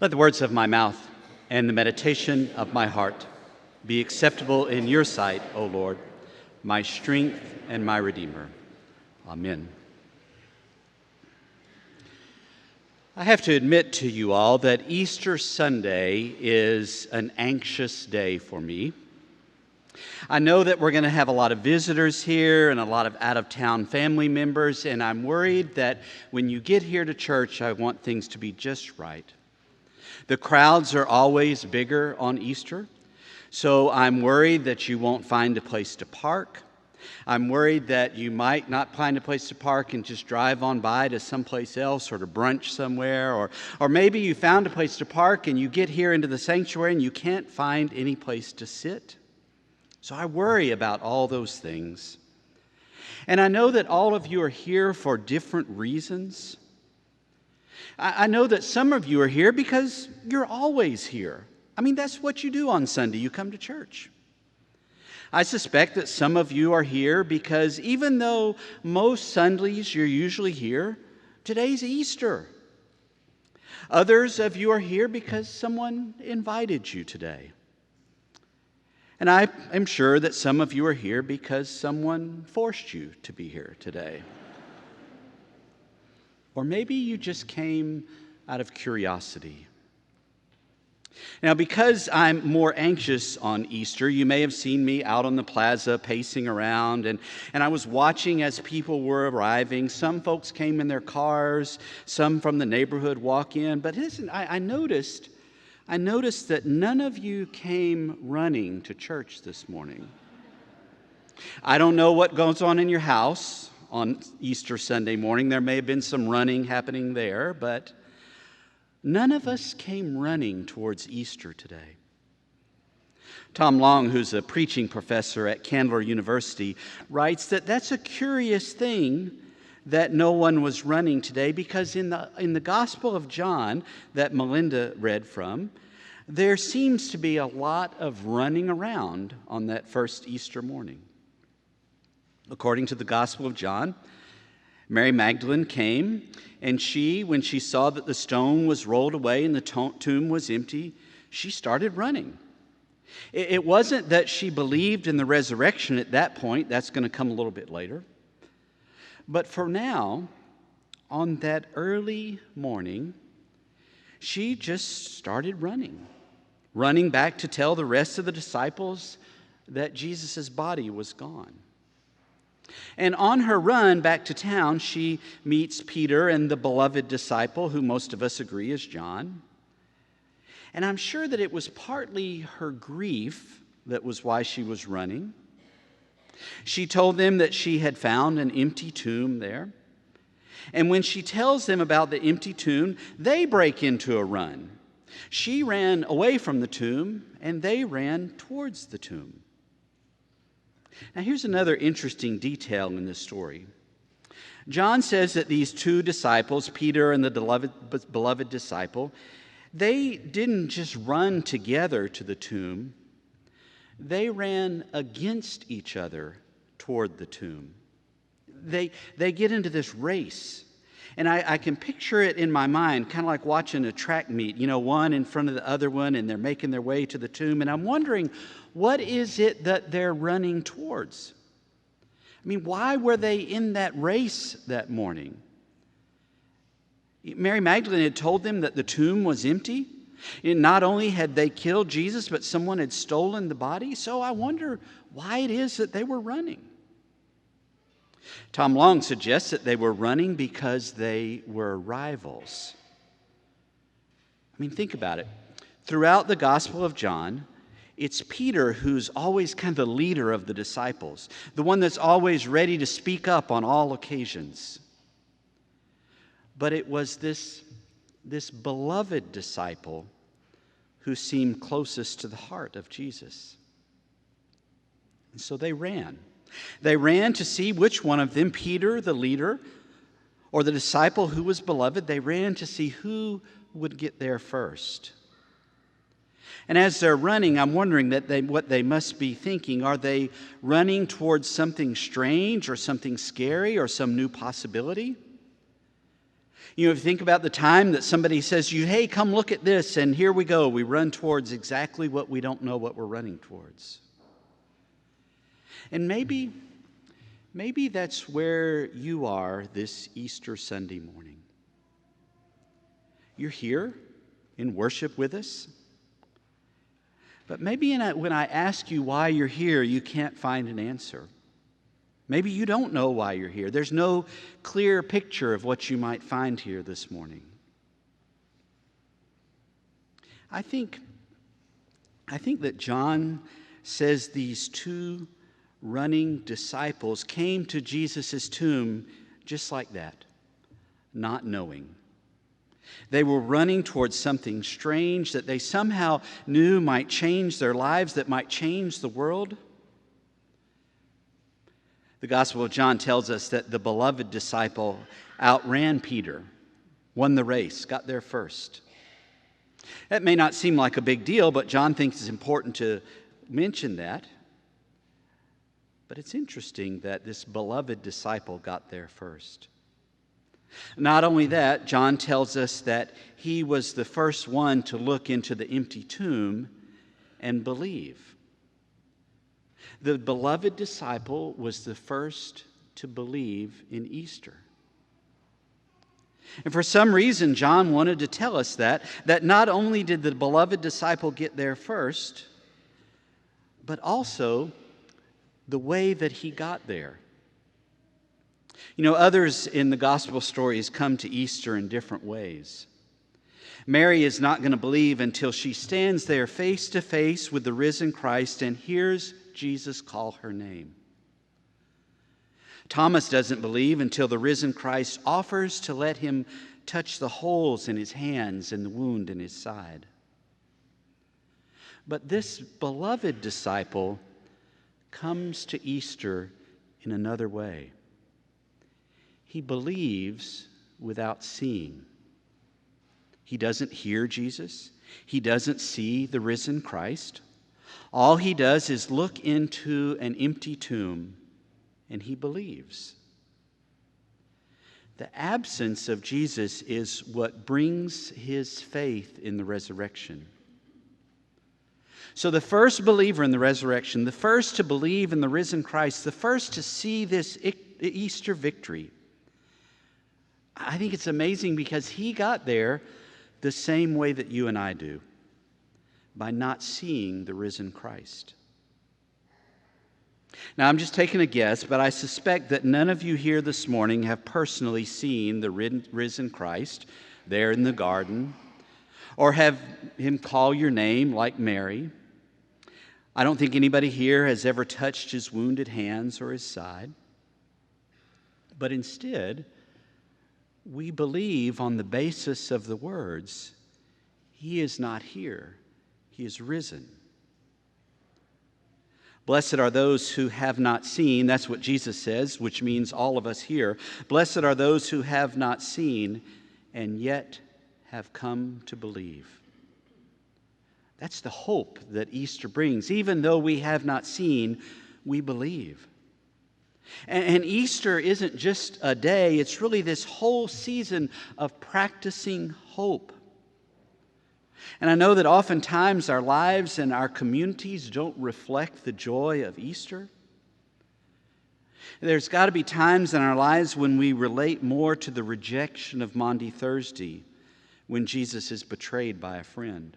Let the words of my mouth and the meditation of my heart be acceptable in your sight, O Lord, my strength and my Redeemer. Amen. I have to admit to you all that Easter Sunday is an anxious day for me. I know that we're going to have a lot of visitors here and a lot of out-of-town family members, and I'm worried that when you get here to church, I want things to be just right. The crowds are always bigger on Easter, so I'm worried that you won't find a place to park. I'm worried that you might not find a place to park and just drive on by to someplace else or to brunch somewhere, or maybe you found a place to park and you get here into the sanctuary and you can't find any place to sit. So I worry about all those things. And I know that all of you are here for different reasons. I know that some of you are here because you're always here. I mean, that's what you do on Sunday. You come to church. I suspect that some of you are here because even though most Sundays you're usually here, today's Easter. Others of you are here because someone invited you today. And I am sure that some of you are here because someone forced you to be here today. Or maybe you just came out of curiosity. Now, because I'm more anxious on Easter, you may have seen me out on the plaza pacing around, and I was watching as people were arriving. Some folks came in their cars, some from the neighborhood walk in. But listen, I noticed that none of you came running to church this morning. I don't know what goes on in your house on Easter Sunday morning. There may have been some running happening there, but none of us came running towards Easter today. Tom Long, who's a preaching professor at Candler University, writes that that's a curious thing that no one was running today, because in the Gospel of John that Melinda read from, there seems to be a lot of running around on that first Easter morning. According to the Gospel of John, Mary Magdalene came, and when she saw that the stone was rolled away and the tomb was empty, she started running. It wasn't that she believed in the resurrection at that point. That's going to come a little bit later. But for now, on that early morning, she just started running back to tell the rest of the disciples that Jesus' body was gone. And on her run back to town, she meets Peter and the beloved disciple, who most of us agree is John. And I'm sure that it was partly her grief that was why she was running. She told them that she had found an empty tomb there. And when she tells them about the empty tomb, they break into a run. She ran away from the tomb, and they ran towards the tomb. Now, here's another interesting detail in this story. John says that these two disciples, Peter and the beloved disciple, they didn't just run together to the tomb. They ran against each other toward the tomb. They get into this race. And I can picture it in my mind, kind of like watching a track meet, one in front of the other one, and they're making their way to the tomb. And I'm wondering, what is it that they're running towards? I mean, why were they in that race that morning? Mary Magdalene had told them that the tomb was empty. And not only had they killed Jesus, but someone had stolen the body. So I wonder why it is that they were running. Tom Long suggests that they were running because they were rivals. I mean, think about it. Throughout the Gospel of John, it's Peter who's always kind of the leader of the disciples, the one that's always ready to speak up on all occasions. But it was this beloved disciple who seemed closest to the heart of Jesus. And so they ran. They ran to see which one of them, Peter, the leader, or the disciple who was beloved, they ran to see who would get there first. And as they're running, I'm wondering what they must be thinking. Are they running towards something strange or something scary or some new possibility? You know, if you think about the time that somebody says to you, hey, come look at this, and here we go, we run towards exactly what we don't know what we're running towards. And maybe that's where you are this Easter Sunday morning. You're here in worship with us, but maybe when I ask you why you're here, you can't find an answer. Maybe you don't know why you're here. There's no clear picture of what you might find here this morning. I think that John says these two running disciples came to Jesus' tomb just like that, not knowing. They were running towards something strange that they somehow knew might change their lives, that might change the world. The Gospel of John tells us that the beloved disciple outran Peter, won the race, got there first. That may not seem like a big deal, but John thinks it's important to mention that. But it's interesting that this beloved disciple got there first. Not only that, John tells us that he was the first one to look into the empty tomb and believe. The beloved disciple was the first to believe in Easter. And for some reason, John wanted to tell us that not only did the beloved disciple get there first, but also the way that he got there. You know, others in the gospel stories come to Easter in different ways. Mary is not going to believe until she stands there face to face with the risen Christ and hears Jesus call her name. Thomas doesn't believe until the risen Christ offers to let him touch the holes in his hands and the wound in his side. But this beloved disciple comes to Easter in another way. He believes without seeing. He doesn't hear Jesus. He doesn't see the risen Christ. All he does is look into an empty tomb, and he believes. The absence of Jesus is what brings his faith in the resurrection. So the first believer in the resurrection, the first to believe in the risen Christ, the first to see this Easter victory, I think it's amazing because he got there the same way that you and I do, by not seeing the risen Christ. Now, I'm just taking a guess, but I suspect that none of you here this morning have personally seen the risen Christ there in the garden, or have him call your name like Mary. I don't think anybody here has ever touched his wounded hands or his side. But instead, we believe on the basis of the words, he is not here, he is risen. Blessed are those who have not seen, that's what Jesus says, which means all of us here. Blessed are those who have not seen and yet have come to believe. That's the hope that Easter brings. Even though we have not seen, we believe. And Easter isn't just a day, it's really this whole season of practicing hope. And I know that oftentimes our lives and our communities don't reflect the joy of Easter. There's got to be times in our lives when we relate more to the rejection of Maundy Thursday, when Jesus is betrayed by a friend.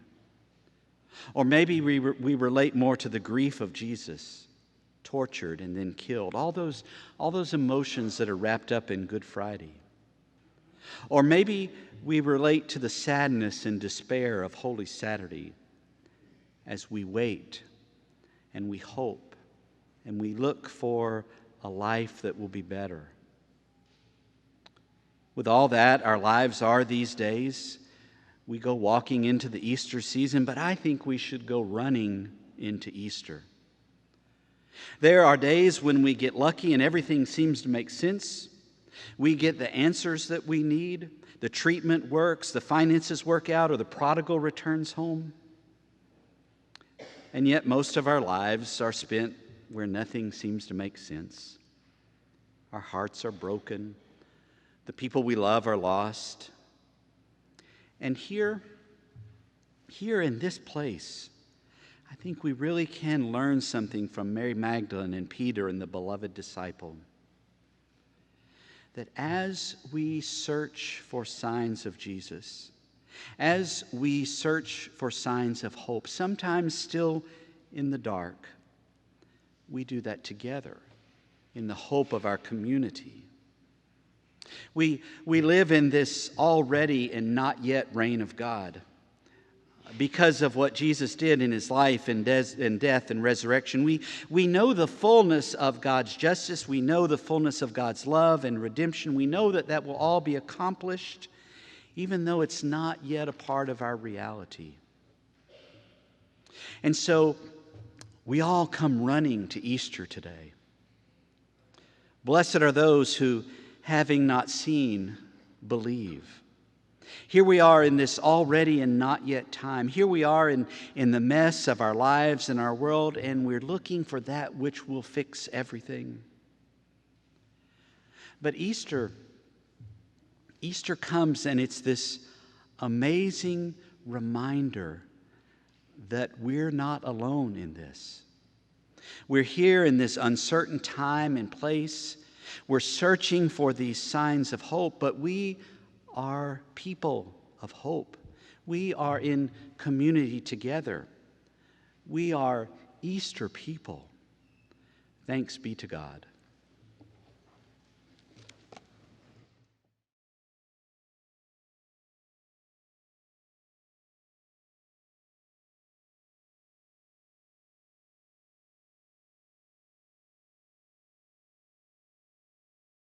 Or maybe we relate more to the grief of Jesus, tortured and then killed. All those emotions that are wrapped up in Good Friday. Or maybe we relate to the sadness and despair of Holy Saturday as we wait and we hope and we look for a life that will be better. With all that, our lives are these days. We go walking into the Easter season, but I think we should go running into Easter. There are days when we get lucky and everything seems to make sense. We get the answers that we need. The treatment works, the finances work out, or the prodigal returns home. And yet most of our lives are spent where nothing seems to make sense. Our hearts are broken. The people we love are lost. And here in this place, I think we really can learn something from Mary Magdalene and Peter and the beloved disciple. That as we search for signs of Jesus, as we search for signs of hope, sometimes still in the dark, we do that together in the hope of our community. We live in this already and not yet reign of God. Because of what Jesus did in his life and death and resurrection, we know the fullness of God's justice. We know the fullness of God's love and redemption. We know that will all be accomplished, even though it's not yet a part of our reality. And so we all come running to Easter today. Blessed are those who, having not seen, believe. Here we are in this already and not yet time. Here we are in the mess of our lives and our world, and we're looking for that which will fix everything. But Easter comes, and it's this amazing reminder that we're not alone in this. We're here in this uncertain time and place. We're searching for these signs of hope, but we are people of hope. We are in community together. We are Easter people. Thanks be to God.